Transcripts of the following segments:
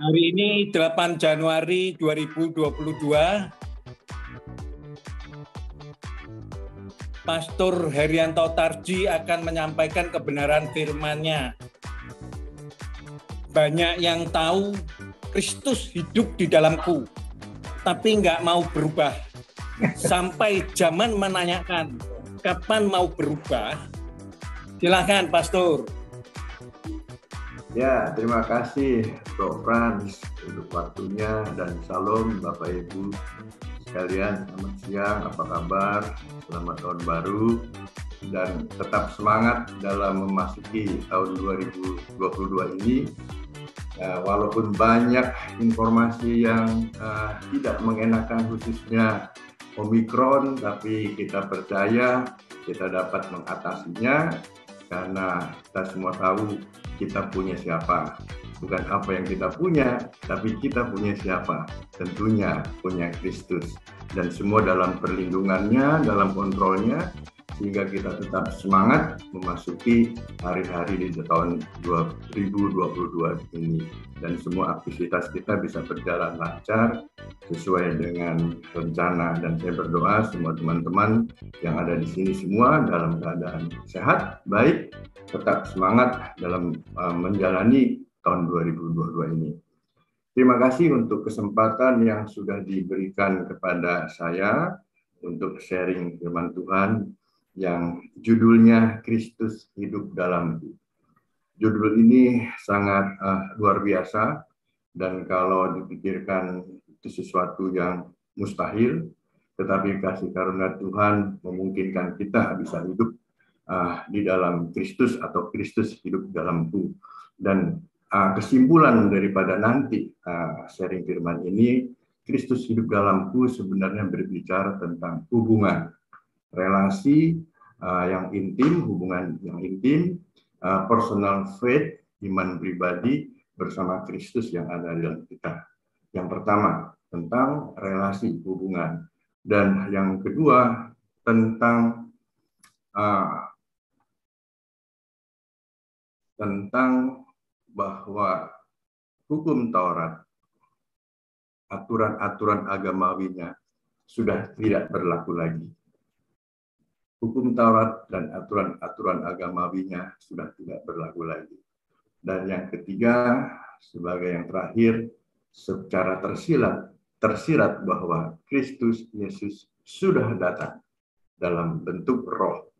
Hari ini 8 Januari 2022, Pastor Herianto Tarji akan menyampaikan kebenaran firman-Nya. Banyak yang tahu Kristus hidup di dalamku, tapi nggak mau berubah. Sampai zaman menanyakan, kapan mau berubah? Silakan, Pastor. Ya, terima kasih Bro Frans untuk waktunya, dan salam Bapak Ibu sekalian. Selamat siang, apa kabar? Selamat tahun baru, dan tetap semangat dalam memasuki tahun 2022 ini. Walaupun banyak informasi yang tidak mengenakan, khususnya Omikron, tapi kita percaya kita dapat mengatasinya, karena kita semua tahu kita punya siapa. Bukan apa yang kita punya, tapi kita punya siapa. Tentunya punya Kristus. Dan semua dalam perlindungannya, dalam kontrolnya, sehingga kita tetap semangat memasuki hari-hari di tahun 2022 ini. Dan semua aktivitas kita bisa berjalan lancar sesuai dengan rencana. Dan saya berdoa semua teman-teman yang ada di sini semua dalam keadaan sehat, baik, tetap semangat dalam menjalani tahun 2022 ini. Terima kasih untuk kesempatan yang sudah diberikan kepada saya untuk sharing firman Tuhan yang judulnya Kristus Hidup Dalamku. Judul ini sangat luar biasa, dan kalau dipikirkan itu sesuatu yang mustahil, tetapi kasih karunia Tuhan memungkinkan kita bisa hidup di dalam Kristus, atau Kristus hidup dalamku. Dan kesimpulan daripada nanti sharing firman ini, Kristus hidup dalamku sebenarnya berbicara tentang hubungan, relasi yang intim, hubungan yang intim, personal faith, iman pribadi bersama Kristus yang ada di dalam kita. Yang pertama tentang relasi, hubungan, dan yang kedua tentang bahwa hukum Taurat, aturan-aturan agamawinya sudah tidak berlaku lagi. Hukum Taurat dan aturan-aturan agamawinya sudah tidak berlaku lagi. Dan yang ketiga, sebagai yang terakhir, secara tersirat bahwa Kristus Yesus sudah datang dalam bentuk roh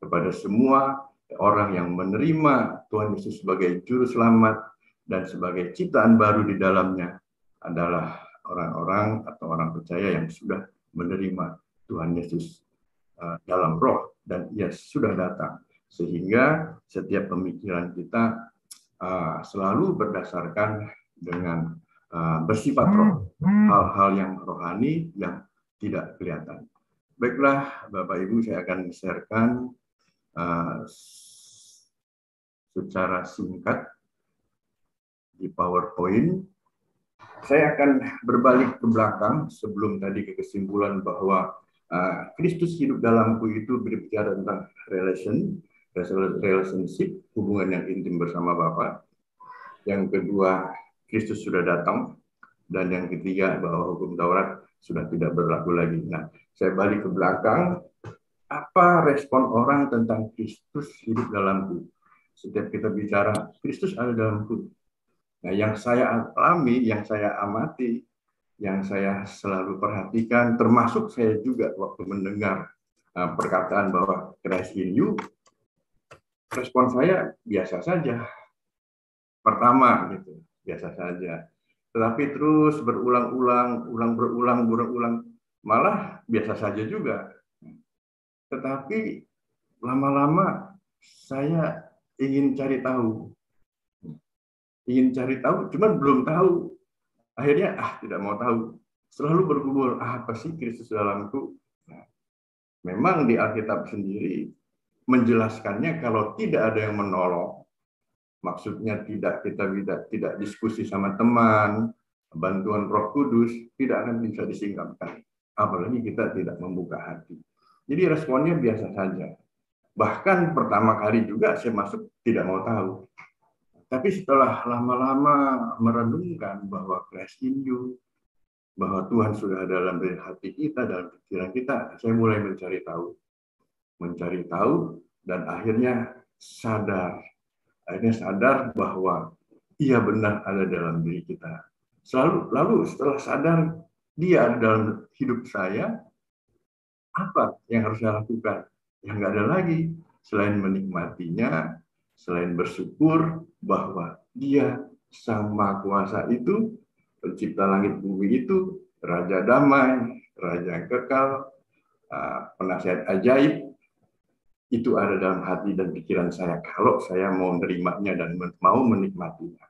kepada semua orang yang menerima Tuhan Yesus sebagai juru selamat dan sebagai ciptaan baru di dalamnya, adalah orang-orang atau orang percaya yang sudah menerima Tuhan Yesus dalam roh, dan ia sudah datang. Sehingga setiap pemikiran kita selalu berdasarkan dengan bersifat roh, hal-hal yang rohani yang tidak kelihatan. Baiklah Bapak Ibu, saya akan sharekan secara singkat di PowerPoint. Saya akan berbalik ke belakang sebelum tadi ke kesimpulan bahwa Kristus hidup dalamku itu berbicara tentang relationship, hubungan yang intim bersama Bapa. Yang kedua, Kristus sudah datang. Dan yang ketiga, bahwa hukum Taurat sudah tidak berlaku lagi. Nah, saya balik ke belakang. Apa respon orang tentang Kristus hidup dalamku? Setiap kita bicara, Kristus ada dalamku. Nah, yang saya alami, yang saya amati, yang saya selalu perhatikan, termasuk saya juga waktu mendengar perkataan bahwa Christ in you, respon saya biasa saja. Pertama gitu, biasa saja. Tetapi terus berulang-ulang, malah biasa saja juga. Tetapi lama-lama saya ingin cari tahu, cuman belum tahu. Akhirnya tidak mau tahu, selalu bergumul, apa sih Kristus dalamku? Nah, memang di Alkitab sendiri menjelaskannya kalau tidak ada yang menolong, maksudnya kita tidak diskusi sama teman, bantuan Roh Kudus, tidak akan bisa disingkapkan. Apalagi kita tidak membuka hati. Jadi responnya biasa saja. Bahkan pertama kali juga saya masuk tidak mau tahu. Tapi setelah lama-lama merenungkan bahwa Christ in you, bahwa Tuhan sudah ada dalam hati kita, dalam pikiran kita, saya mulai mencari tahu, dan akhirnya sadar bahwa ia benar ada dalam diri kita. Lalu setelah sadar dia ada dalam hidup saya, apa yang harus saya lakukan? Yang nggak ada lagi selain menikmatinya, selain bersyukur bahwa dia Sang Maha Kuasa itu, pencipta langit bumi itu, Raja Damai, Raja yang kekal, penasihat ajaib, itu ada dalam hati dan pikiran saya kalau saya mau menerimanya dan mau menikmatinya.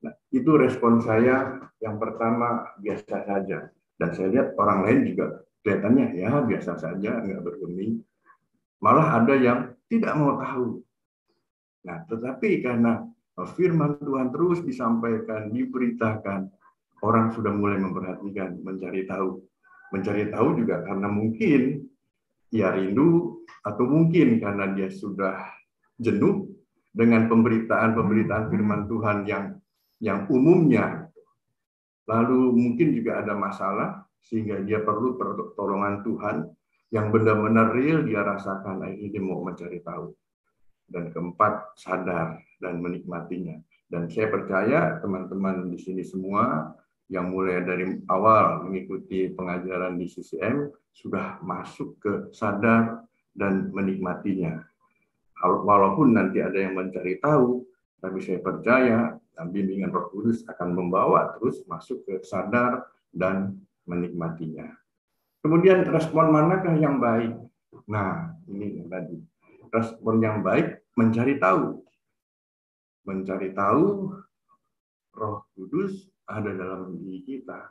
Nah, itu respon saya yang pertama, biasa saja. Dan saya lihat orang lain juga kelihatannya ya biasa saja, nggak bergeming. Malah ada yang tidak mau tahu. Nah, tetapi karena firman Tuhan terus disampaikan, diberitakan, orang sudah mulai memperhatikan, mencari tahu. Mencari tahu juga karena mungkin ia rindu, atau mungkin karena dia sudah jenuh dengan pemberitaan firman Tuhan yang umumnya. Lalu mungkin juga ada masalah, sehingga dia perlu pertolongan Tuhan yang benar-benar real dia rasakan. Akhirnya dia mau mencari tahu. Dan keempat, sadar dan menikmatinya. Dan saya percaya teman-teman di sini semua yang mulai dari awal mengikuti pengajaran di CCM sudah masuk ke sadar dan menikmatinya. Walaupun nanti ada yang mencari tahu, tapi saya percaya bimbingan Roh Kudus akan membawa terus masuk ke sadar dan menikmatinya. Kemudian respon manakah yang baik? Nah, ini tadi. Respon yang baik mencari tahu. Mencari tahu Roh Kudus ada dalam diri kita.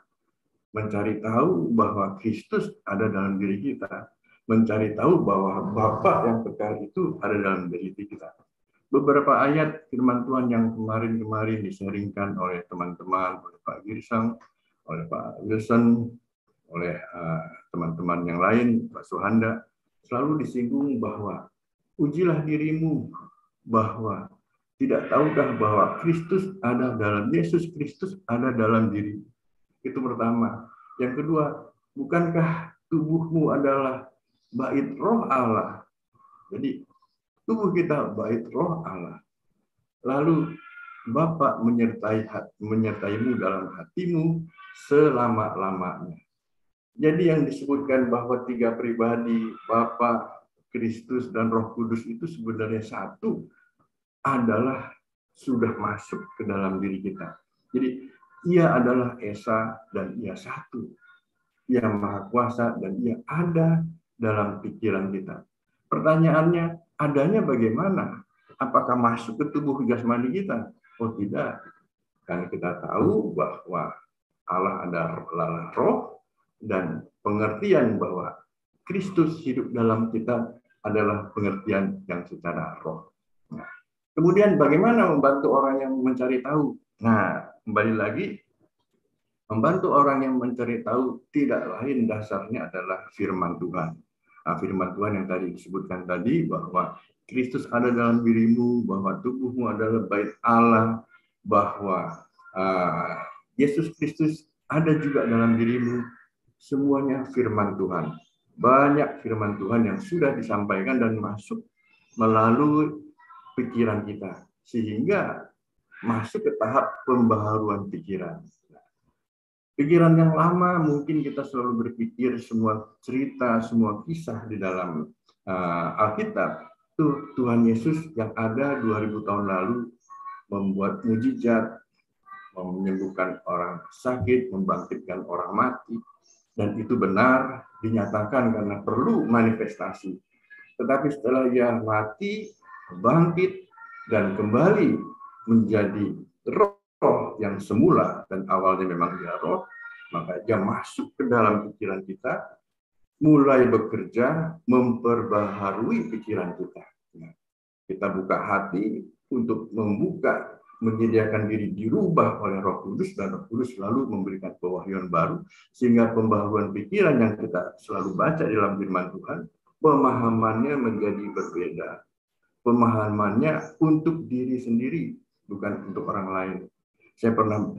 Mencari tahu bahwa Kristus ada dalam diri kita. Mencari tahu bahwa Bapa yang kekal itu ada dalam diri kita. Beberapa ayat firman Tuhan yang kemarin disaringkan oleh teman-teman, oleh Pak Girsang, oleh Pak Wilson, oleh teman-teman yang lain, Pak Suhanda, selalu disinggung bahwa ujilah dirimu, bahwa tidak tahukah bahwa Kristus ada dalam, Yesus Kristus ada dalam diri. Itu pertama. Yang kedua, bukankah tubuhmu adalah bait Roh Allah? Jadi tubuh kita bait Roh Allah. Lalu Bapa menyertaimu dalam hatimu selama-lamanya. Jadi yang disebutkan bahwa tiga pribadi, Bapa, Kristus, dan Roh Kudus itu sebenarnya satu, adalah sudah masuk ke dalam diri kita. Jadi ia adalah Esa dan ia satu. Ia Maha Kuasa dan ia ada dalam pikiran kita. Pertanyaannya, adanya bagaimana? Apakah masuk ke tubuh jasmani kita? Oh tidak. Karena kita tahu bahwa Allah adalah roh, dan pengertian bahwa Kristus hidup dalam kita adalah pengertian yang secara roh. Nah, kemudian bagaimana membantu orang yang mencari tahu? Nah, kembali lagi, membantu orang yang mencari tahu tidak lain dasarnya adalah firman Tuhan. Nah, firman Tuhan yang tadi disebutkan tadi bahwa Kristus ada dalam dirimu, bahwa tubuhmu adalah bait Allah, bahwa Yesus Kristus ada juga dalam dirimu. Semuanya firman Tuhan. Banyak firman Tuhan yang sudah disampaikan dan masuk melalui pikiran kita, sehingga masuk ke tahap pembaharuan pikiran. Pikiran yang lama mungkin kita selalu berpikir semua cerita, semua kisah di dalam Alkitab itu Tuhan Yesus yang ada 2000 tahun lalu membuat mujizat, menyembuhkan orang sakit, membangkitkan orang mati, dan itu benar dinyatakan karena perlu manifestasi. Tetapi setelah ia mati, bangkit, dan kembali menjadi roh yang semula, dan awalnya memang dia roh, maka dia masuk ke dalam pikiran kita, mulai bekerja, memperbaharui pikiran kita. Nah, kita buka hati untuk membuka, menyediakan diri dirubah oleh Roh Kudus, dan Roh Kudus selalu memberikan pewahyuan baru, sehingga pembaharuan pikiran yang kita selalu baca dalam firman Tuhan, pemahamannya menjadi berbeda. Pemahamannya untuk diri sendiri, bukan untuk orang lain. Saya pernah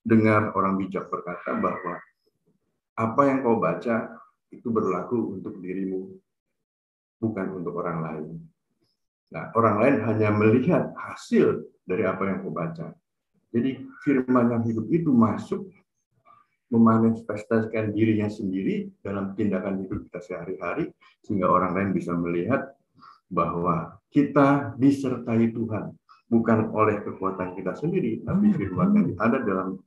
dengar orang bijak berkata bahwa apa yang kau baca itu berlaku untuk dirimu, bukan untuk orang lain. Nah, orang lain hanya melihat hasil dari apa yang kau baca. Jadi firman yang hidup itu masuk memanifestasikan dirinya sendiri dalam tindakan hidup kita sehari-hari, sehingga orang lain bisa melihat bahwa kita disertai Tuhan, bukan oleh kekuatan kita sendiri, tapi firman yang ada dalam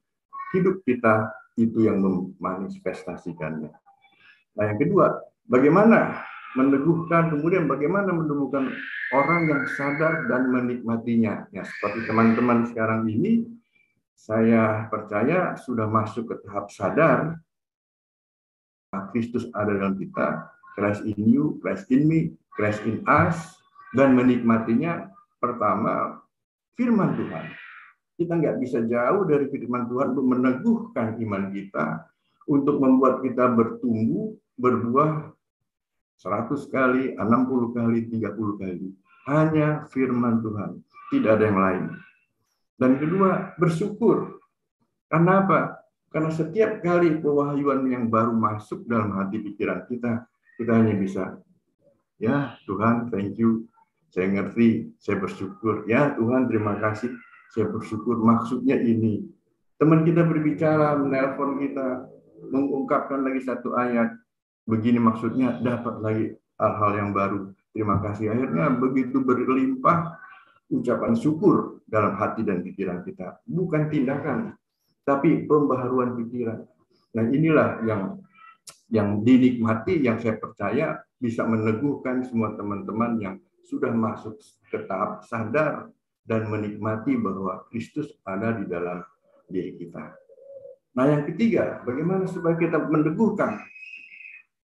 hidup kita itu yang memanifestasikannya. Nah, yang kedua, bagaimana meneguhkan, kemudian bagaimana menemukan orang yang sadar dan menikmatinya. Ya, seperti teman-teman sekarang ini, saya percaya sudah masuk ke tahap sadar, Kristus ada dalam kita, Christ in you, Christ in me, Christ in us, dan menikmatinya. Pertama, firman Tuhan. Kita nggak bisa jauh dari firman Tuhan untuk meneguhkan iman kita, untuk membuat kita bertumbuh, berbuah 100 kali, 60 kali, 30 kali. Hanya firman Tuhan, tidak ada yang lain. Dan kedua, bersyukur. Karena apa? Karena setiap kali pewahyuan yang baru masuk dalam hati pikiran kita, kita hanya bisa, ya Tuhan, thank you, saya ngerti, saya bersyukur. Ya Tuhan, terima kasih, saya bersyukur. Maksudnya ini. Teman kita berbicara, menelpon kita, mengungkapkan lagi satu ayat, begini maksudnya, dapat lagi hal-hal yang baru. Terima kasih. Akhirnya begitu berlimpah ucapan syukur dalam hati dan pikiran kita. Bukan tindakan, tapi pembaharuan pikiran. Nah, inilah yang dinikmati, yang saya percaya bisa meneguhkan semua teman-teman yang sudah masuk ke tahap sadar dan menikmati bahwa Kristus ada di dalam diri kita. Nah, yang ketiga, bagaimana supaya kita meneguhkan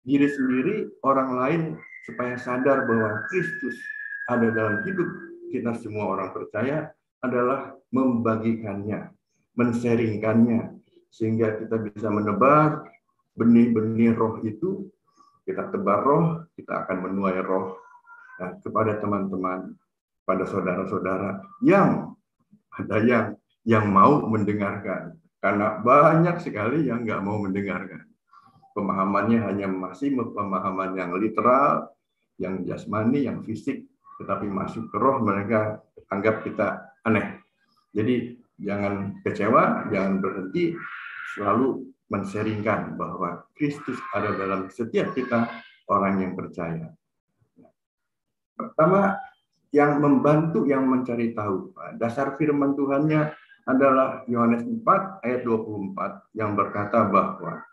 diri sendiri, orang lain, supaya sadar bahwa Kristus ada dalam hidup kita semua orang percaya, adalah membagikannya, men-sharingkannya, sehingga kita bisa menebar benih-benih roh itu. Kita tebar roh, kita akan menuai roh. Nah, kepada teman-teman, pada saudara-saudara yang ada yang mau mendengarkan, karena banyak sekali yang nggak mau mendengarkan. Pemahamannya hanya masih pemahaman yang literal, yang jasmani, yang fisik, tetapi masuk ke roh mereka anggap kita aneh. Jadi jangan kecewa, jangan berhenti, selalu men-sharingkan bahwa Kristus ada dalam setiap kita orang yang percaya. Pertama, yang membantu yang mencari tahu. Dasar firman Tuhannya adalah Yohanes 4 ayat 24 yang berkata bahwa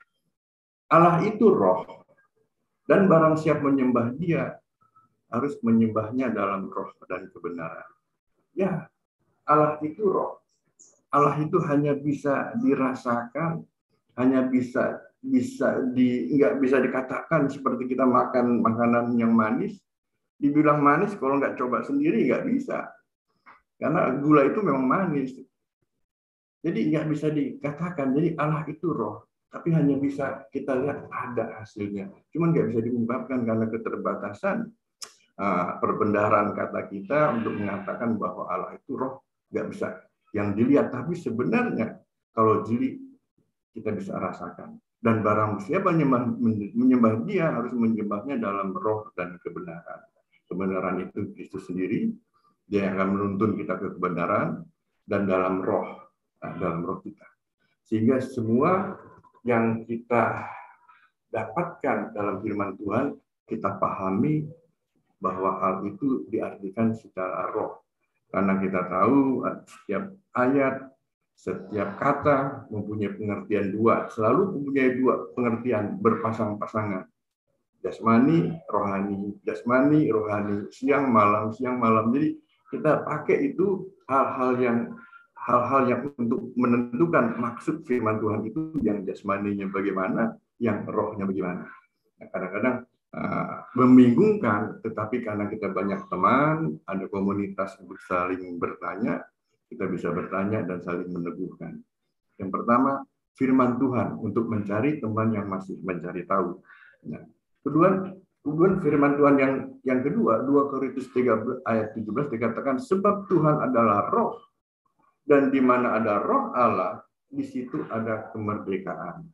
Allah itu roh, dan barang siapa menyembah Dia harus menyembahnya dalam roh dan kebenaran. Ya, Allah itu roh. Allah itu hanya bisa dirasakan, hanya nggak bisa dikatakan seperti kita makan makanan yang manis. Dibilang manis kalau nggak coba sendiri nggak bisa, karena gula itu memang manis. Jadi nggak bisa dikatakan. Jadi Allah itu roh, tapi hanya bisa kita lihat ada hasilnya. Cuman nggak bisa diungkapkan karena keterbatasan perbendaharaan kata kita untuk mengatakan bahwa Allah itu roh, nggak bisa yang dilihat. Tapi sebenarnya kalau jeli kita bisa rasakan. Dan barang siapa menyembah Dia harus menyembahnya dalam roh dan kebenaran. Kebenaran itu Kristus sendiri, Dia yang akan menuntun kita ke kebenaran, dan dalam roh kita. Sehingga semua yang kita dapatkan dalam firman Tuhan, kita pahami bahwa hal itu diartikan secara roh. Karena kita tahu setiap ayat, setiap kata mempunyai pengertian dua, selalu mempunyai dua pengertian berpasang-pasangan. Jasmani, rohani, siang malam. Jadi kita pakai itu hal-hal yang untuk menentukan maksud firman Tuhan itu, yang jasmaninya bagaimana, yang rohnya bagaimana. Nah, kadang-kadang membingungkan, tetapi karena kita banyak teman, ada komunitas untuk saling bertanya, kita bisa bertanya dan saling meneguhkan. Yang pertama, firman Tuhan untuk mencari teman yang masih mencari tahu. Nah, Kemudian firman Tuhan yang kedua, 2 Korintus 13 ayat 17 dikatakan, sebab Tuhan adalah roh, Dan di mana ada roh Allah, di situ ada kemerdekaan.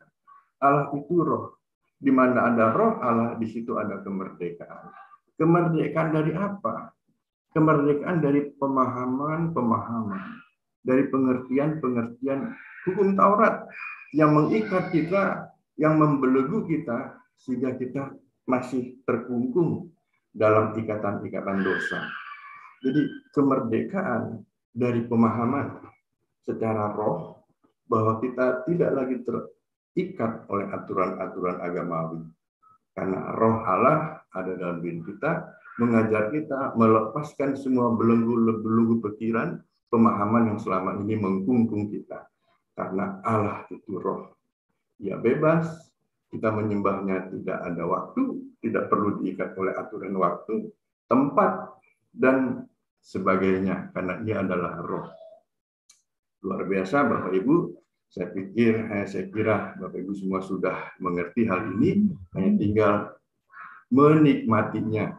Allah itu roh. Di mana ada roh Allah, di situ ada kemerdekaan. Kemerdekaan dari apa? Kemerdekaan dari pemahaman-pemahaman, dari pengertian-pengertian hukum Taurat yang mengikat kita, yang membelenggu kita, sehingga kita masih terkungkung dalam ikatan-ikatan dosa. Jadi kemerdekaan dari pemahaman secara roh, bahwa kita tidak lagi terikat oleh aturan-aturan agamawi. Karena roh Allah ada dalam diri kita, mengajar kita melepaskan semua belenggu-belenggu pikiran, pemahaman yang selama ini mengkungkung kita. Karena Allah itu roh. Ia bebas, kita menyembahnya tidak ada waktu, tidak perlu diikat oleh aturan waktu, tempat, dan sebagainya. Karena ia adalah roh. Luar biasa Bapak Ibu. Saya kira Bapak Ibu semua sudah mengerti hal ini, hanya tinggal menikmatinya.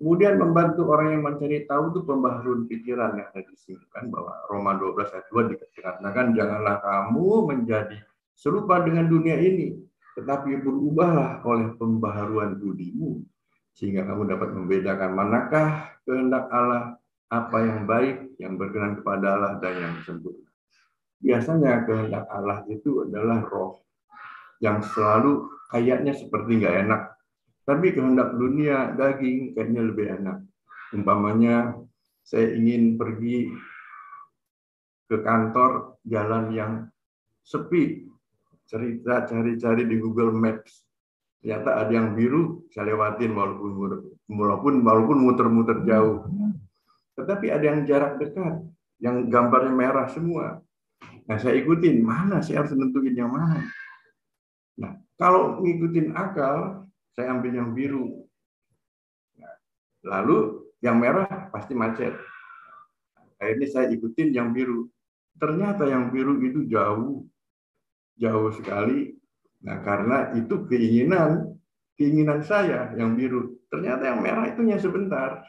Kemudian membantu orang yang mencari tahu itu pembaharuan pikiran yang tadi disebutkan bahwa Roma 12 ayat 2 dikatakan, janganlah kamu menjadi serupa dengan dunia ini, tetapi berubahlah oleh pembaharuan budimu, sehingga kamu dapat membedakan manakah kehendak Allah, apa yang baik, yang berkenan kepada Allah, dan yang sempurna. Biasanya kehendak Allah itu adalah roh yang selalu kayaknya seperti nggak enak. Tapi kehendak dunia, daging, kayaknya lebih enak. Umpamanya saya ingin pergi ke kantor jalan yang sepi, cari-cari di Google Maps. Ternyata ada yang biru, saya lewatin walaupun muter-muter jauh. Tetapi ada yang jarak dekat, yang gambarnya merah semua. Nah, saya ikutin, mana saya harus nentuin yang mana. Nah, kalau ngikutin akal, saya ambil yang biru. Nah, lalu yang merah pasti macet. Akhirnya saya ikutin yang biru. Ternyata yang biru itu jauh sekali. Nah, karena itu keinginan saya yang biru. Ternyata yang merah itu hanya sebentar.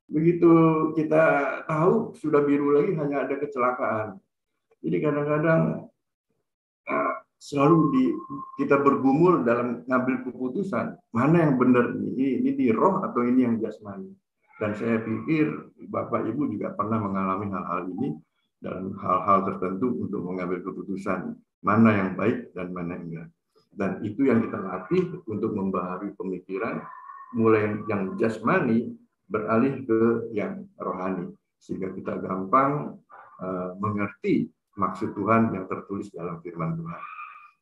Begitu kita tahu sudah biru lagi, hanya ada kecelakaan. Jadi kadang-kadang selalu kita bergumul dalam ngambil keputusan mana yang benar, ini di roh atau ini yang jasmani. Dan saya pikir Bapak Ibu juga pernah mengalami hal-hal ini dalam hal-hal tertentu untuk mengambil keputusan mana yang baik dan mana yang enggak. Dan itu yang kita latih untuk membaharui pemikiran, mulai yang jasmani beralih ke yang rohani, sehingga kita gampang mengerti maksud Tuhan yang tertulis dalam firman Tuhan.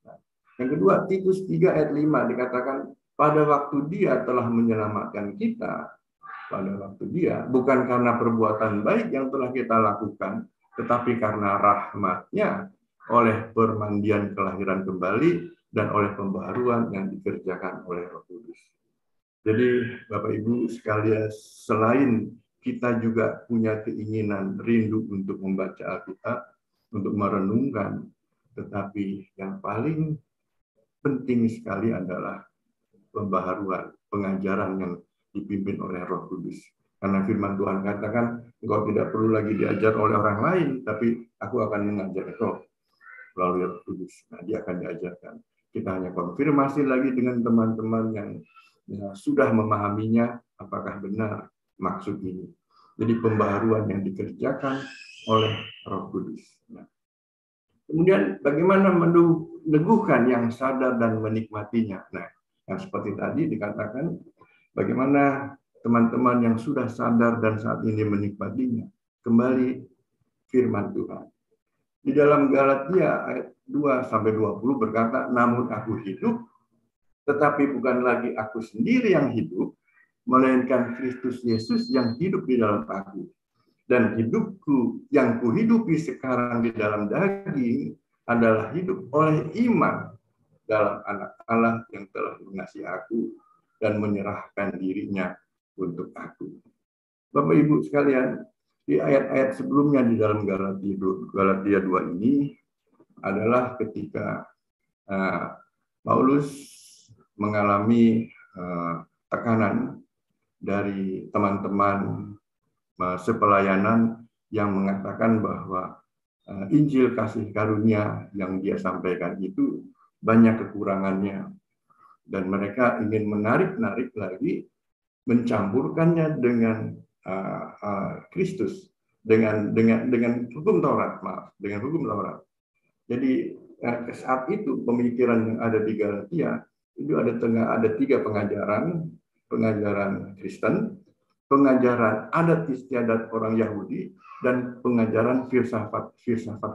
Nah, yang kedua, Titus 3 ayat 5 dikatakan, pada waktu Dia telah menyelamatkan kita, pada waktu Dia, bukan karena perbuatan baik yang telah kita lakukan, tetapi karena rahmat-Nya, oleh permandian kelahiran kembali, dan oleh pembaharuan yang dikerjakan oleh Roh Kudus. Jadi, Bapak Ibu sekalian, selain kita juga punya keinginan rindu untuk membaca Alkitab, untuk merenungkan, tetapi yang paling penting sekali adalah pembaharuan, pengajaran yang dipimpin oleh Roh Kudus. Karena firman Tuhan katakan, engkau tidak perlu lagi diajar oleh orang lain, tapi aku akan mengajar engkau melalui Roh Kudus. Nah, dia akan diajarkan. Kita hanya konfirmasi lagi dengan teman-teman yang sudah memahaminya, apakah benar maksud ini. Jadi pembaharuan yang dikerjakan oleh Roh Kudus. Nah, kemudian bagaimana meneguhkan yang sadar dan menikmatinya. Nah, yang seperti tadi dikatakan, bagaimana teman-teman yang sudah sadar dan saat ini menikmatinya. Kembali firman Tuhan. Di dalam Galatia ayat 2-20 berkata, namun aku hidup, tetapi bukan lagi aku sendiri yang hidup, melainkan Kristus Yesus yang hidup di dalam aku. Dan hidupku yang kuhidupi sekarang di dalam daging adalah hidup oleh iman dalam Anak Allah yang telah mengasihi aku dan menyerahkan dirinya untuk aku. Bapak Ibu sekalian, di ayat-ayat sebelumnya di dalam Galatia 2 ini adalah ketika Paulus mengalami tekanan dari teman-teman sepelayanan yang mengatakan bahwa Injil kasih karunia yang dia sampaikan itu banyak kekurangannya, dan mereka ingin menarik lagi, mencampurkannya dengan Kristus, dengan hukum Taurat, dengan hukum Taurat. Jadi saat itu pemikiran yang ada di Galatia itu ada tiga pengajaran Kristen, pengajaran adat istiadat orang Yahudi, dan pengajaran filsafat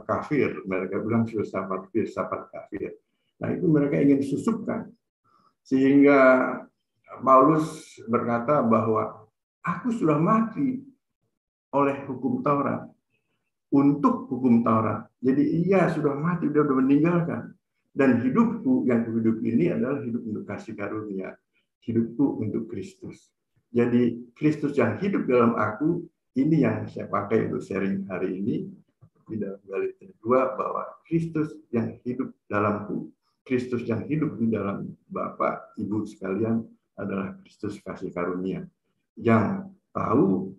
kafir. Mereka bilang filsafat kafir. Nah, itu mereka ingin susupkan, sehingga Paulus berkata bahwa aku sudah mati oleh hukum Taurat, untuk hukum Taurat. Jadi ia sudah mati, dia sudah meninggalkan. Dan hidupku yang hidup ini adalah hidup untuk kasih karunia, hidupku untuk Kristus. Jadi Kristus yang hidup dalam aku, ini yang saya pakai untuk sharing hari ini. Di dalam Galatia 2, bahwa Kristus yang hidup dalamku, Kristus yang hidup di dalam Bapak, Ibu sekalian adalah Kristus kasih karunia, yang tahu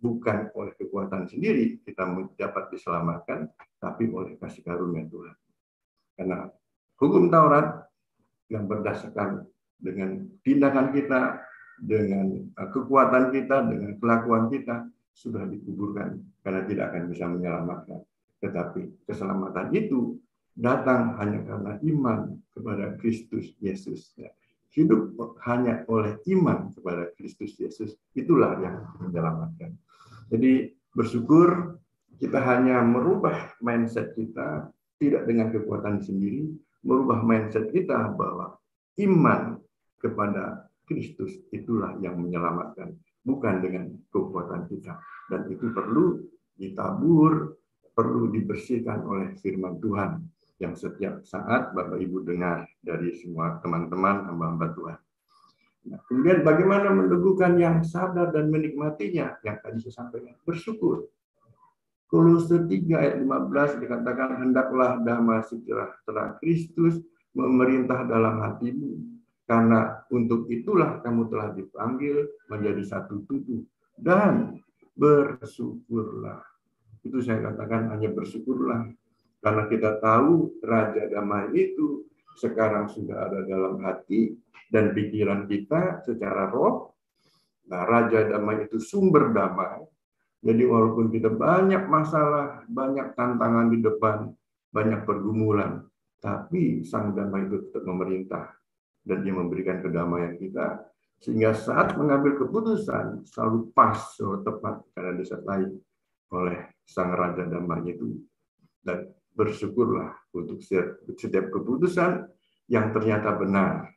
bukan oleh kekuatan sendiri kita dapat diselamatkan, tapi oleh kasih karunia Tuhan. Karena hukum Taurat yang berdasarkan dengan tindakan kita, dengan kekuatan kita, dengan kelakuan kita, sudah dikuburkan karena tidak akan bisa menyelamatkan. Tetapi keselamatan itu datang hanya karena iman kepada Kristus Yesus. Hidup hanya oleh iman kepada Kristus Yesus, itulah yang menyelamatkan. Jadi bersyukur kita hanya merubah mindset kita, tidak dengan kekuatan sendiri, merubah mindset kita bahwa iman kepada Kristus itulah yang menyelamatkan, bukan dengan kekuatan kita. Dan itu perlu ditabur, perlu dibersihkan oleh firman Tuhan yang setiap saat Bapak Ibu dengar dari semua teman-teman hamba-hamba Tuhan. Nah, kemudian bagaimana meneguhkan yang sadar dan menikmatinya? Yang tadi saya sampaikan, bersyukur. Kolose 3 ayat 15 dikatakan, hendaklah damai sejahtera Kristus memerintah dalam hatimu, karena untuk itulah kamu telah dipanggil menjadi satu tubuh, dan bersyukurlah. Itu saya katakan hanya bersyukurlah, karena kita tahu Raja Damai itu sekarang sudah ada dalam hati dan pikiran kita secara roh. Nah, Raja Damai itu sumber damai. Jadi walaupun kita banyak masalah, banyak tantangan di depan, banyak pergumulan, tapi Sang Damai itu tetap memerintah. Dan dia memberikan kedamaian kita. Sehingga saat mengambil keputusan, selalu pas, selalu tepat, karena disertai oleh Sang Raja Damai itu. Dan bersyukurlah untuk setiap keputusan yang ternyata benar.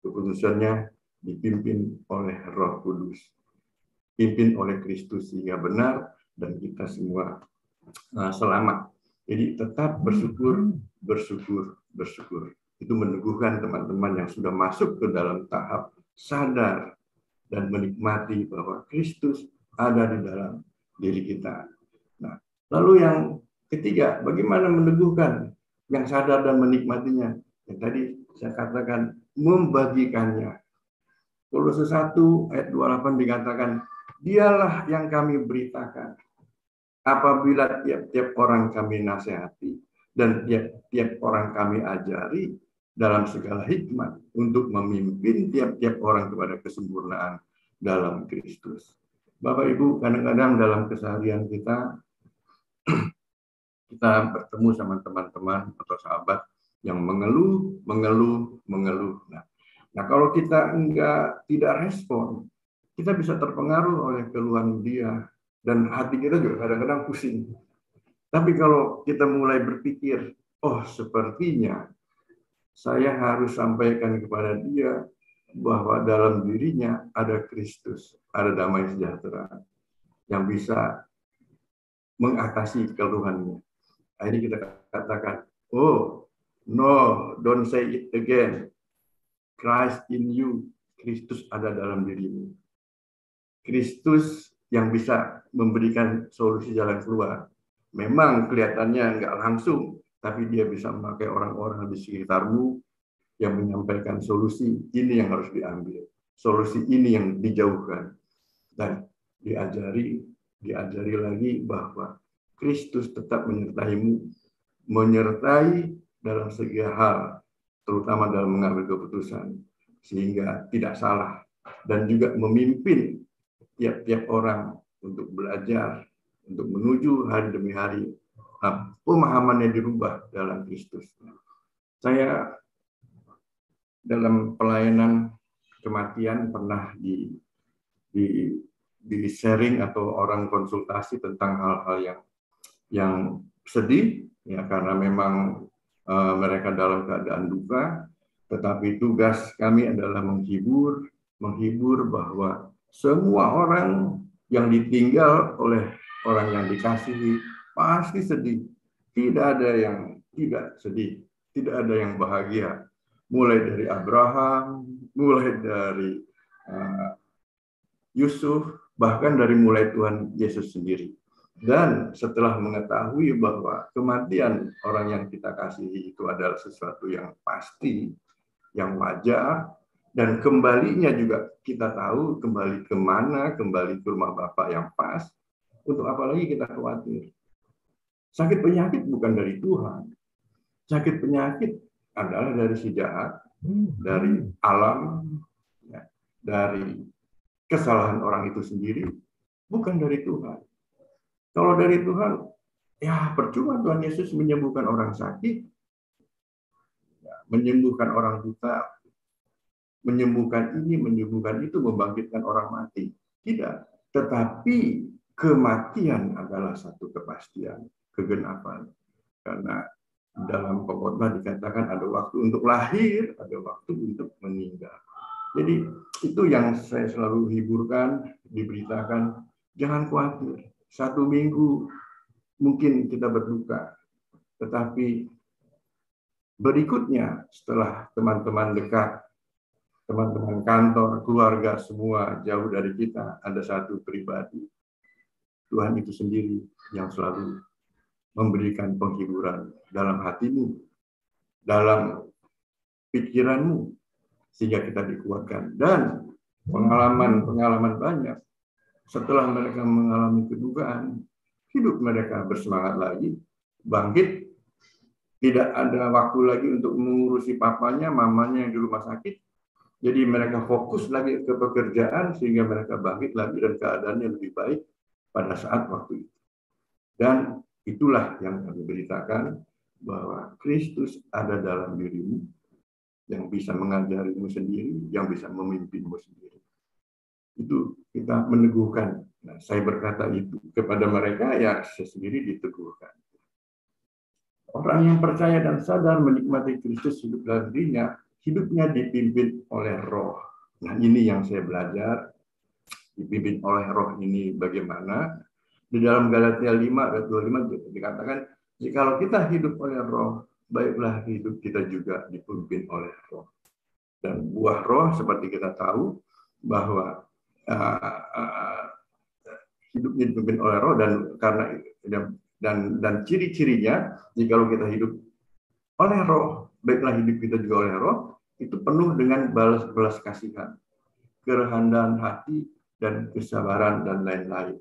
Keputusannya dipimpin oleh Roh Kudus, pimpin oleh Kristus sehingga benar, dan kita semua selamat. Jadi tetap bersyukur. Itu meneguhkan teman-teman yang sudah masuk ke dalam tahap sadar dan menikmati bahwa Kristus ada di dalam diri kita. Nah, lalu yang ketiga, bagaimana meneguhkan yang sadar dan menikmatinya? Yang tadi saya katakan, membagikannya. Kolose 1 ayat 28 dikatakan, dialah yang kami beritakan apabila tiap-tiap orang kami nasihati dan tiap-tiap orang kami ajari dalam segala hikmat untuk memimpin tiap-tiap orang kepada kesempurnaan dalam Kristus. Bapak Ibu, kadang-kadang dalam keseharian kita bertemu sama teman-teman atau sahabat yang mengeluh. Nah, kalau kita tidak respon, kita bisa terpengaruh oleh keluhan dia, dan hati kita juga kadang-kadang pusing. Tapi kalau kita mulai berpikir, oh sepertinya saya harus sampaikan kepada dia bahwa dalam dirinya ada Kristus, ada damai sejahtera yang bisa mengatasi keluhannya. Akhirnya kita katakan, oh no, don't say it again. Christ in you, Kristus ada dalam dirimu. Kristus yang bisa memberikan solusi jalan keluar. Memang kelihatannya nggak langsung, tapi dia bisa memakai orang-orang di sekitarmu yang menyampaikan solusi ini yang harus diambil, solusi ini yang dijauhkan, dan diajari diajari lagi bahwa Kristus tetap menyertaimu, menyertai dalam segi hal, terutama dalam mengambil keputusan, sehingga tidak salah, dan juga memimpin tiap-tiap orang untuk belajar, untuk menuju hari demi hari, pemahamannya dirubah dalam Kristus. Saya dalam pelayanan kematian pernah di sharing atau orang konsultasi tentang hal-hal yang sedih, ya, karena memang mereka dalam keadaan duka, tetapi tugas kami adalah menghibur bahwa semua orang yang ditinggal oleh orang yang dikasihi pasti sedih. Tidak ada yang tidak sedih, tidak ada yang bahagia. Mulai dari Abraham, mulai dari Yusuf, bahkan dari mulai Tuhan Yesus sendiri. Dan setelah mengetahui bahwa kematian orang yang kita kasihi itu adalah sesuatu yang pasti, yang wajar, dan kembalinya juga kita tahu kembali kemana, kembali ke rumah Bapa yang pas, untuk apa lagi kita khawatir? Sakit penyakit bukan dari Tuhan. Sakit penyakit adalah dari si jahat, dari alam, ya, dari kesalahan orang itu sendiri, bukan dari Tuhan. Kalau dari Tuhan, ya percuma Tuhan Yesus menyembuhkan orang sakit, ya, menyembuhkan orang buta, menyembuhkan ini, menyembuhkan itu, membangkitkan orang mati. Tidak. Tetapi kematian adalah satu kepastian, kegenapan. Karena dalam pengkhotbah dikatakan ada waktu untuk lahir, ada waktu untuk meninggal. Jadi itu yang saya selalu hiburkan, diberitakan, jangan khawatir. 1 minggu mungkin kita berduka, tetapi berikutnya setelah teman-teman dekat, teman-teman kantor, keluarga semua jauh dari kita, ada satu pribadi, Tuhan itu sendiri yang selalu memberikan penghiburan dalam hatimu, dalam pikiranmu, sehingga kita dikuatkan. Dan pengalaman banyak, setelah mereka mengalami kedukaan, hidup mereka bersemangat lagi, bangkit, tidak ada waktu lagi untuk mengurusi papanya, mamanya yang di rumah sakit. Jadi mereka fokus lagi ke pekerjaan, sehingga mereka bangkit lagi dan keadaannya lebih baik pada saat waktu itu. Dan itulah yang kami beritakan, bahwa Kristus ada dalam dirimu, yang bisa mengajarimu sendiri, yang bisa memimpinmu sendiri. Itu kita meneguhkan. Nah, saya berkata itu kepada mereka, ya saya sendiri diteguhkan. Orang yang percaya dan sadar menikmati Kristus hidup dalam dirinya, hidupnya dipimpin oleh Roh. Nah, ini yang saya belajar, dipimpin oleh Roh ini bagaimana? Di dalam Galatia 5 ayat 25 dikatakan, jikalau kita hidup oleh Roh, baiklah hidup kita juga dipimpin oleh Roh. Dan buah Roh seperti kita tahu bahwa hidupnya dipimpin oleh Roh, dan karena dan ciri-cirinya jikalau kita hidup oleh Roh, baiklah hidup kita juga oleh Roh, itu penuh dengan belas kasihan, kerendahan hati, dan kesabaran dan lain-lain.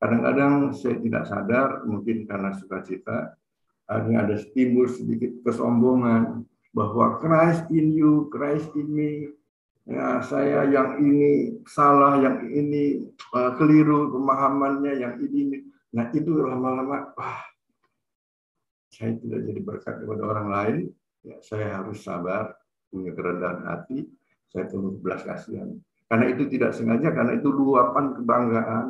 Kadang-kadang saya tidak sadar, mungkin karena sukacita, ada timbul sedikit kesombongan bahwa Christ in you, Christ in me. Ya, saya yang ini salah, yang ini keliru pemahamannya, yang ini. Nah, itu lama-lama, saya tidak jadi berkat kepada orang lain. Ya, saya harus sabar, punya kerendahan hati, saya penuh belas kasihan. Karena itu tidak sengaja, karena itu luapan kebanggaan,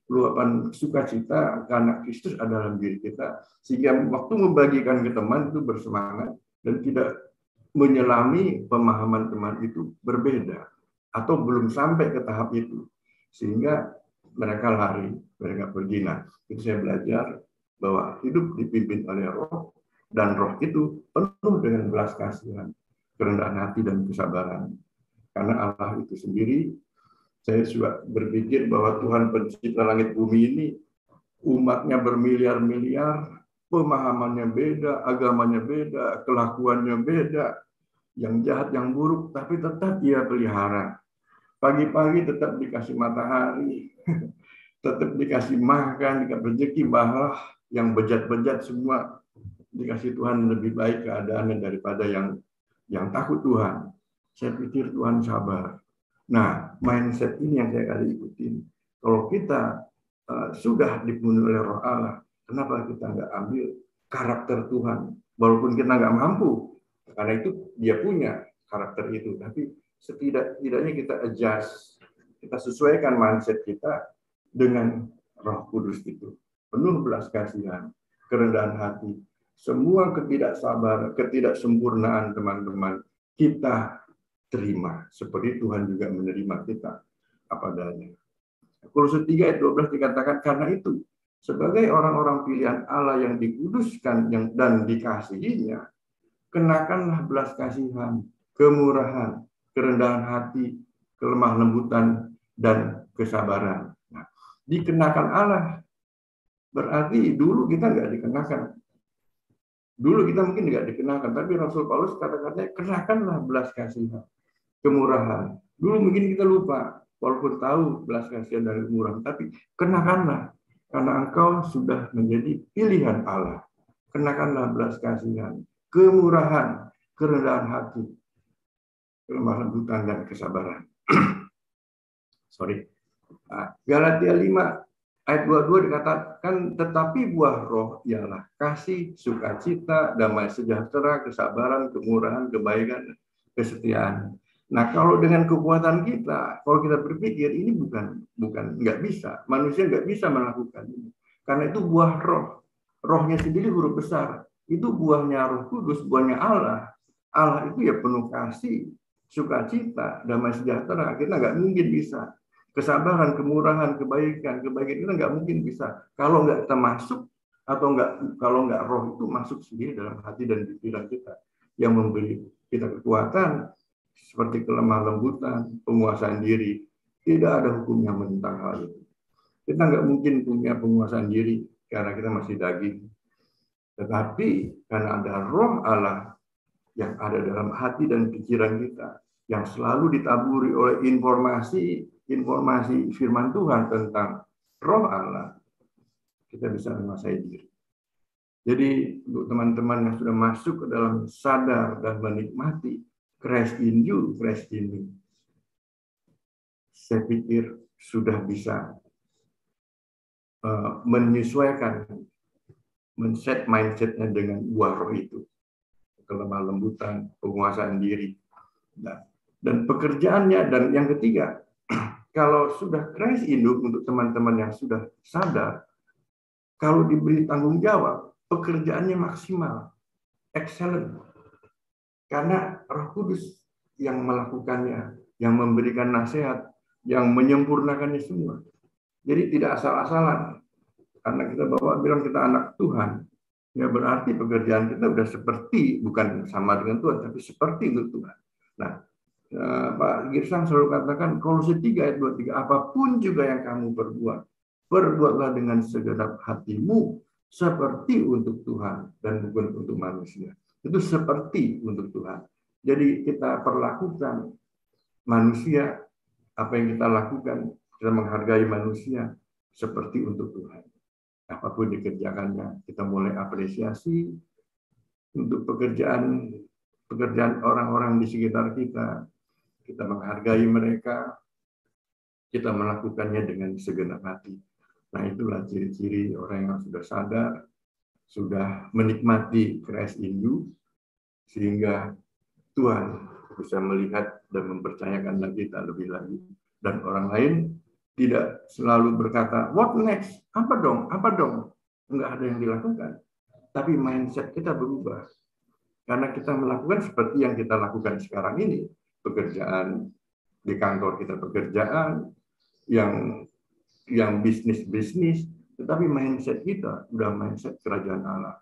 luapan sukacita karena Kristus ada dalam diri kita, sehingga waktu membagikan ke teman itu bersemangat dan tidak menyelami pemahaman teman itu berbeda atau belum sampai ke tahap itu, sehingga mereka lari, mereka pergi. Nah, itu saya belajar bahwa hidup dipimpin oleh Roh, dan Roh itu penuh dengan belas kasihan, kerendahan hati, dan kesabaran. Karena Allah itu sendiri, saya juga berpikir bahwa Tuhan pencipta langit bumi ini, umatnya bermiliar-miliar, pemahamannya beda, agamanya beda, kelakuannya beda, yang jahat, yang buruk, tapi tetap Dia pelihara. Pagi-pagi tetap dikasih matahari, tetap dikasih makan, dikasih rezeki, malah yang bejat-bejat semua dikasih Tuhan lebih baik keadaannya daripada yang takut Tuhan. Saya pikir Tuhan sabar. Nah, mindset ini yang saya kali ikutin. Kalau kita sudah dipenuhi oleh Roh Allah, kenapa kita nggak ambil karakter Tuhan? Walaupun kita nggak mampu, karena itu dia punya karakter itu. Tapi setidaknya kita adjust, kita sesuaikan mindset kita dengan Roh Kudus itu. Penuh belas kasihan, kerendahan hati, semua ketidaksabaran, ketidaksempurnaan teman-teman kita terima. Seperti Tuhan juga menerima kita apa adanya. Kolose 3 ayat 12 dikatakan, karena itu sebagai orang-orang pilihan Allah yang dikuduskan dan dikasihinya, kenakanlah belas kasihan, kemurahan, kerendahan hati, kelemah lembutan, dan kesabaran. Nah, dikenakan Allah berarti dulu kita nggak dikenakan. Dulu kita mungkin nggak dikenakan, tapi Rasul Paulus kata-katanya kenakanlah belas kasihan, kemurahan. Dulu mungkin kita lupa, walaupun tahu belas kasihan dan kemurahan, tapi kenakanlah, karena engkau sudah menjadi pilihan Allah. Kenakanlah belas kasihan, kemurahan, kerendahan hati, kelemah lembutan, dan kesabaran. Galatia 5 ayat 22 dikatakan, tetapi buah roh ialah kasih, sukacita, damai sejahtera, kesabaran, kemurahan, kebaikan, kesetiaan. Nah, kalau dengan kekuatan kita, kalau kita berpikir ini bukan nggak bisa, manusia nggak bisa melakukan ini. Karena itu buah roh, rohnya sendiri huruf besar, itu buahnya Roh Kudus, buahnya Allah. Allah itu ya penuh kasih, sukacita, damai sejahtera. Kita nggak mungkin bisa. Kesabaran, kemurahan, kebaikan kita nggak mungkin bisa kalau nggak kita masuk atau kalau nggak roh itu masuk sendiri dalam hati dan pikiran kita yang memberi kita kekuatan seperti kelemah lembutan, penguasaan diri. Tidak ada hukumnya tentang hal itu. Kita nggak mungkin punya penguasaan diri karena kita masih daging. Tetapi karena ada roh Allah yang ada dalam hati dan pikiran kita, yang selalu ditaburi oleh informasi firman Tuhan tentang roh Allah, kita bisa menguasai diri. Jadi untuk teman-teman yang sudah masuk ke dalam sadar dan menikmati Christ in you, Christ in me, saya pikir sudah bisa menyesuaikan men-set mindset-nya dengan buah roh itu. Kelemah lembutan, penguasaan diri. Dan pekerjaannya, dan yang ketiga, kalau sudah Christ in you untuk teman-teman yang sudah sadar, kalau diberi tanggung jawab, pekerjaannya maksimal, excellent. Karena Roh Kudus yang melakukannya, yang memberikan nasihat, yang menyempurnakannya semua. Jadi tidak asal-asalan. Karena kita bilang kita anak Tuhan, ya berarti pekerjaan kita sudah seperti, bukan sama dengan Tuhan, tapi seperti untuk Tuhan. Nah, Pak Girsang selalu katakan, Kolose 3 ayat 23, apapun juga yang kamu perbuat, perbuatlah dengan segenap hatimu, seperti untuk Tuhan dan bukan untuk manusia. Itu seperti untuk Tuhan. Jadi kita perlakukan manusia, apa yang kita lakukan, kita menghargai manusia seperti untuk Tuhan. Apapun dikerjakannya, kita mulai apresiasi untuk pekerjaan orang-orang di sekitar kita. Kita menghargai mereka, kita melakukannya dengan segenap hati. Nah, itulah ciri-ciri orang yang sudah sadar, sudah menikmati Christ in you, sehingga Tuhan bisa melihat dan mempercayakan kita lebih lagi. Dan orang lain tidak selalu berkata, what next? Apa dong? Enggak ada yang dilakukan. Tapi mindset kita berubah. Karena kita melakukan seperti yang kita lakukan sekarang ini. Pekerjaan di kantor kita, pekerjaan yang bisnis, tetapi mindset kita udah mindset kerajaan Allah,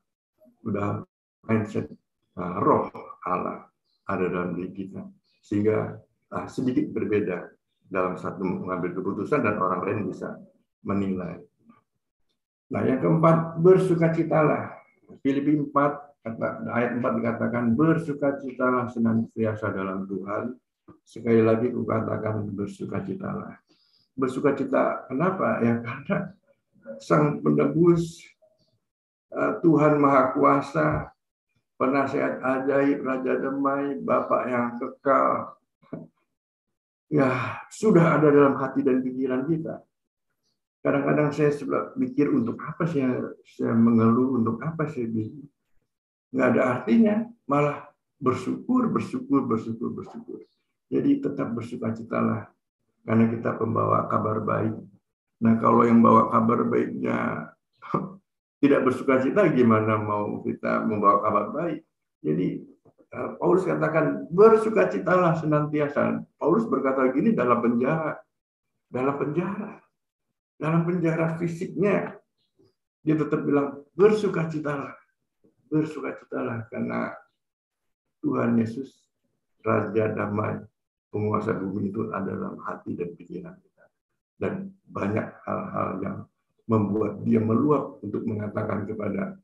udah mindset roh Allah ada dalam diri kita, sehingga sedikit berbeda dalam satu mengambil keputusan dan orang lain bisa menilai. Nah, yang keempat, bersukacitalah. Filipi 4 ayat 4 dikatakan, bersukacitalah senantiasa dalam Tuhan. Sekali lagi kukatakan bersukacitalah. bersukacita. Kenapa? Ya karena Sang Penebus, Tuhan Maha Kuasa, Penasehat ajaib, Raja damai, Bapa yang kekal, ya sudah ada dalam hati dan pikiran kita. Kadang-kadang saya mikir, untuk apa saya mengeluh, untuk apa saya bingung. Nggak ada artinya, malah bersyukur. Jadi tetap bersukacitalah, karena kita pembawa kabar baik. Nah, kalau yang bawa kabar baiknya tidak bersukacita, gimana mau kita membawa kabar baik? Jadi Paulus katakan bersukacitalah senantiasa. Paulus berkata gini dalam penjara fisiknya, dia tetap bilang bersukacitalah karena Tuhan Yesus, Raja damai, penguasa bumi itu ada dalam hati dan pikiran kita. Dan banyak hal-hal yang membuat dia meluap untuk mengatakan kepada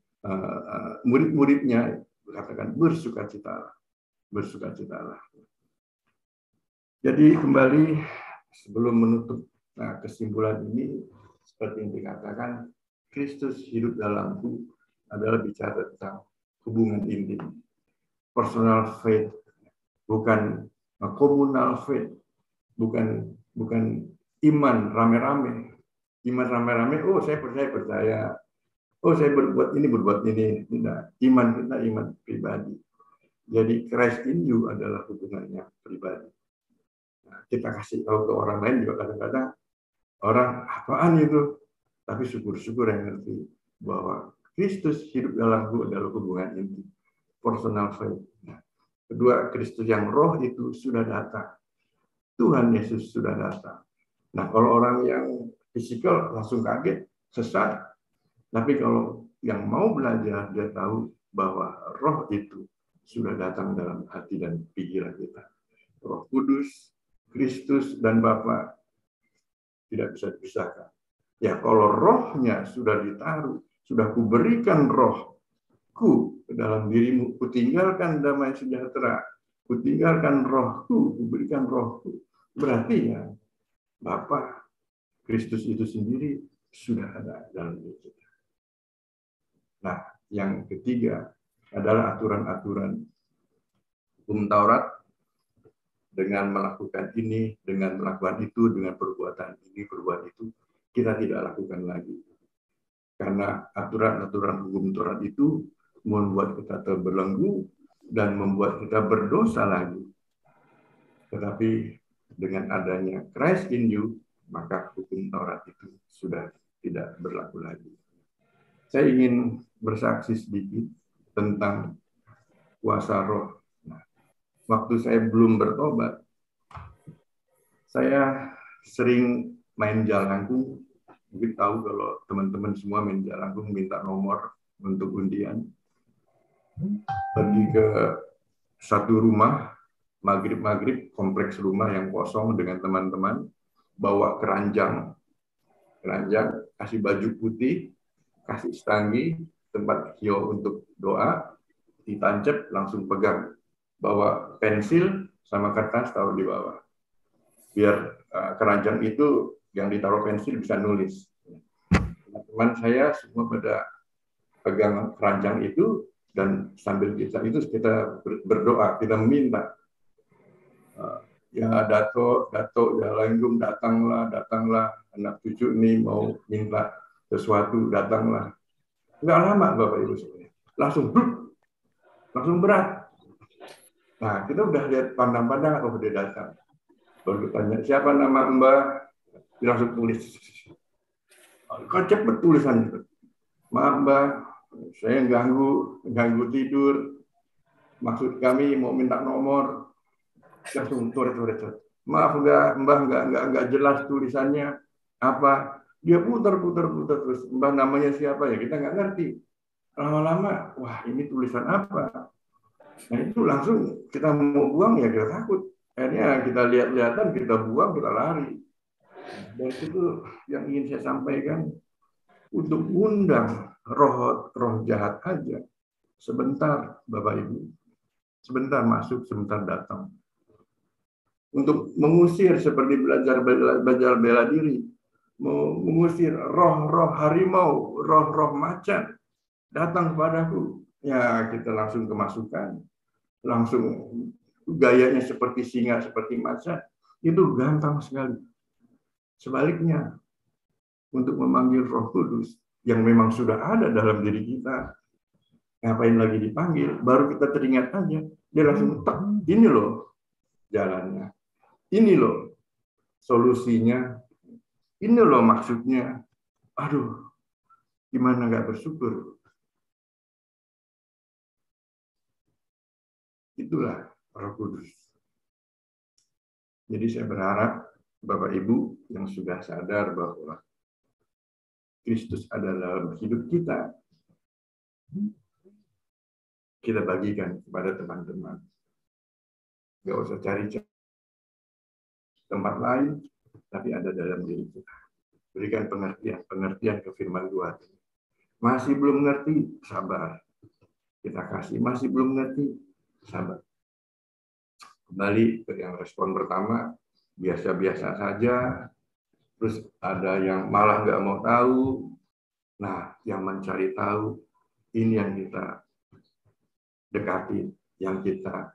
murid-muridnya, katakan bersukacitalah. Jadi kembali sebelum menutup kesimpulan ini, seperti yang dikatakan, Kristus hidup dalamku adalah bicara tentang hubungan intim, personal faith, bukan communal faith, bukan iman rame-rame. Iman rame-rame, oh saya percaya, oh saya berbuat ini. Tidak, iman kita iman pribadi. Jadi Christ in you adalah hubungannya pribadi. Nah, kita kasih tahu ke orang lain juga kadang-kadang orang, apaan itu? Tapi syukur-syukur yang ngerti bahwa Kristus hidup dalamku adalah hubungan intim, personal faith. Nah, kedua, Kristus yang roh itu sudah datang. Tuhan Yesus sudah datang. Nah, kalau orang yang fisikal langsung kaget, sesat. Tapi kalau yang mau belajar, dia tahu bahwa roh itu sudah datang dalam hati dan pikiran kita. Roh Kudus, Kristus, dan Bapa tidak bisa dipisahkan. Ya, kalau rohnya sudah ditaruh, sudah kuberikan rohku ke dalam dirimu, kutinggalkan damai sejahtera, kutinggalkan rohku, kuberikan rohku. Berarti ya, Bapa, Kristus itu sendiri sudah ada dalam diri kita. Nah, yang ketiga adalah aturan-aturan hukum Taurat. Dengan melakukan ini, dengan melakukan itu, dengan perbuatan ini, perbuatan itu, kita tidak lakukan lagi. Karena aturan-aturan hukum Taurat itu membuat kita terbelenggu dan membuat kita berdosa lagi. Tetapi dengan adanya Christ in you, maka hukum Taurat itu sudah tidak berlaku lagi. Saya ingin bersaksi sedikit tentang kuasa roh. Waktu saya belum bertobat, saya sering main jalangkung. Mungkin tahu kalau teman-teman semua main jalangkung, minta nomor untuk undian. Pergi ke satu rumah, maghrib, kompleks rumah yang kosong dengan teman-teman, bawa keranjang, kasih baju putih, kasih stanggi, tempat hio untuk doa, ditancap, langsung pegang. Bawa pensil sama kertas taruh di bawah. Biar keranjang itu yang ditaruh pensil bisa nulis. Teman saya semua pada pegang keranjang itu, dan sambil kita berdoa, kita meminta. Ya Dato Jalanggung, datanglah, anak cucu ini mau minta sesuatu, datanglah. Nggak lama Bapak Ibu sebenarnya. Langsung berat. Nah, kita udah lihat pandang-pandang, oh dia datang. Baru tanya, siapa nama Mbak? Dia langsung tulis. Kok cepet tulisannya? Maaf Mbak, saya ganggu tidur. Maksud kami mau minta nomor. Langsung tulis. Maaf Mbak, nggak jelas tulisannya. Apa? Dia putar terus. Mbak namanya siapa ya? Kita nggak ngerti. Lama-lama, wah ini tulisan apa? Nah itu langsung kita mau buang ya kita takut. Akhirnya kita lihat-lihatan, kita buang, kita lari. Dan itu yang ingin saya sampaikan, untuk undang roh jahat aja. Sebentar Bapak Ibu. Sebentar masuk, sebentar datang. untuk mengusir seperti belajar bela diri, mengusir roh-roh harimau, roh-roh macan datang kepadaku. Ya, kita langsung kemasukan, langsung gayanya seperti singa, seperti macan. Itu gampang sekali. Sebaliknya, untuk memanggil Roh Kudus yang memang sudah ada dalam diri kita, ngapain lagi dipanggil? Baru kita teringat aja, dia langsung tak, ini loh jalannya, ini loh solusinya, ini loh maksudnya. Aduh, gimana nggak bersyukur? Itulah Roh Kudus. Jadi saya berharap Bapak Ibu yang sudah sadar bahwa Kristus ada dalam hidup kita, kita bagikan kepada teman-teman. Nggak usah cari tempat lain, tapi ada dalam diri kita. Berikan pengertian ke firman Tuhan. Masih belum ngerti, sabar. Kita kasih, masih belum ngerti, sabar. Kembali ke yang respon pertama, biasa-biasa saja, terus ada yang malah nggak mau tahu. Nah, yang mencari tahu, ini yang kita dekati, yang kita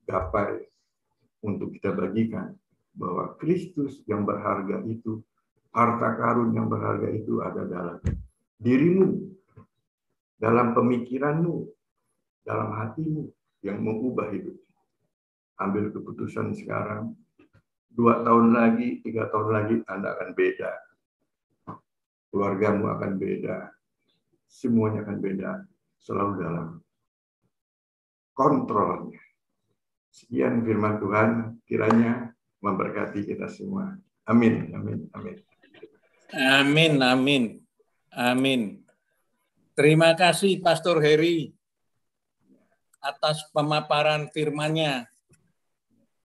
gapai untuk kita bagikan, bahwa Kristus yang berharga itu, harta karun yang berharga itu ada dalam dirimu, dalam pemikiranmu, dalam hatimu yang mengubah hidup. Ambil keputusan sekarang, 2 tahun lagi, 3 tahun lagi, Anda akan beda. Keluargamu akan beda. Semuanya akan beda. Selalu dalam kontrolnya. Sekian firman Tuhan, kiranya memberkati kita semua. Amin, amin, amin. Amin, amin, amin. Terima kasih Pastor Heri atas pemaparan firman-Nya.